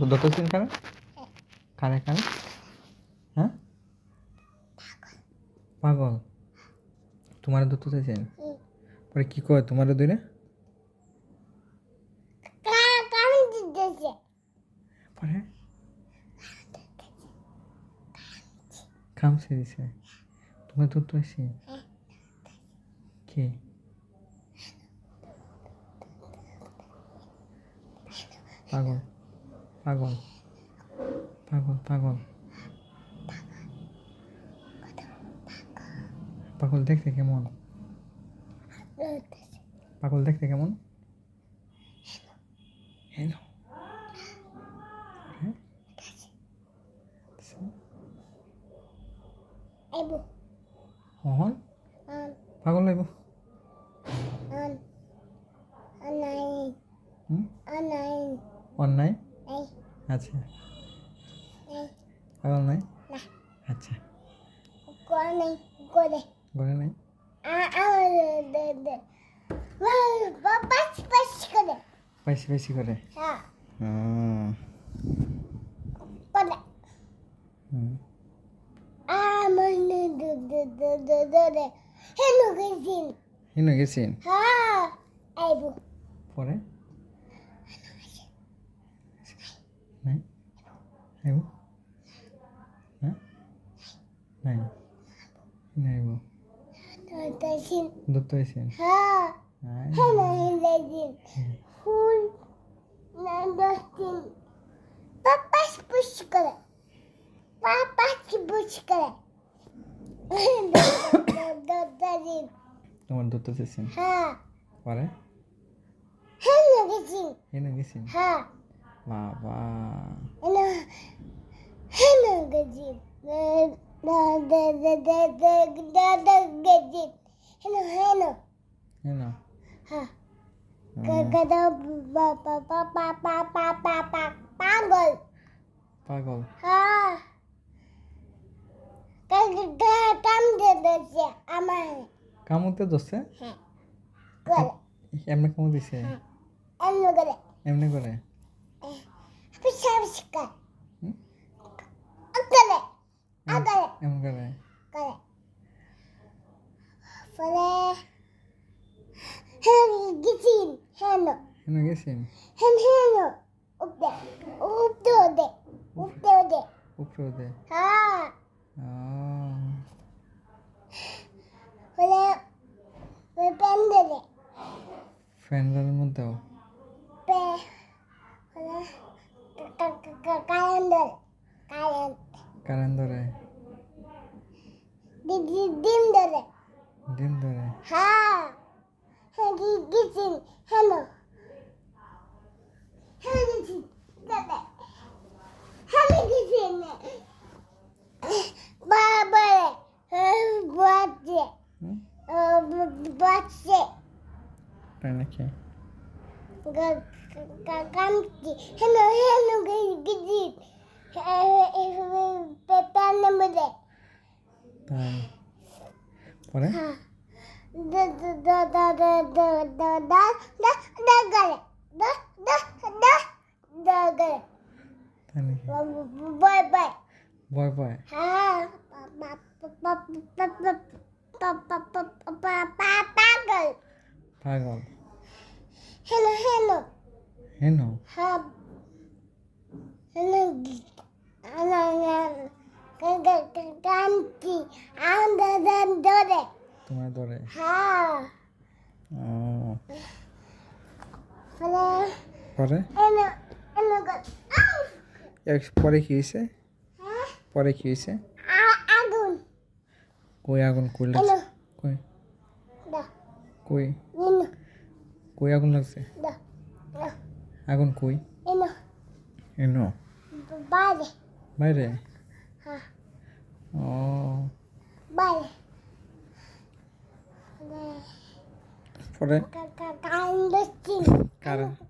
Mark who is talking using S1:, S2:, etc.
S1: ধরতেছেন কানে কানে কানে হ্যাঁ পাগল তোমার ধরতে চাইছেন পরে কি কয় তোমার দুইটা পরে খামছে দিছে তোমার ধরতে আসি কে পাগল পাগল পাগল পাগল পাগল দেখতে কেমন পাগল দেখতে কেমন হ্যালো হন পাগল লাগব অন্যায় আচ্ছা পাগল নাই আচ্ছা ঘরে নাই পাইছি পাইছি করে হিনো গেছেন পরে নাই আইব হ্যাঁ নাই নাইব ধরতে আইছেন তোমার ধরতে চাইছেন পরে হিনো গেছেন বাবা হিনো পাগল কামড়তে ধরছে এমনি কামড় দিছে এমনি করে এমন করে হিনো গেছেন উপরে ওদের ফ্যানের মধ্যেও কারেন্ট ধরে ডিম ধরে তাই নাকি তাই পরে তাই নাকি ভয় পায় পাগল হেনো তোমার ধরে পরে পরে কি হয়েছে পরে কি হয়েছে কই আগুন কই লাগছে কই কই কই আগুন লাগছে আগুন কই এনো বাইরে ও পরে কারেন্ট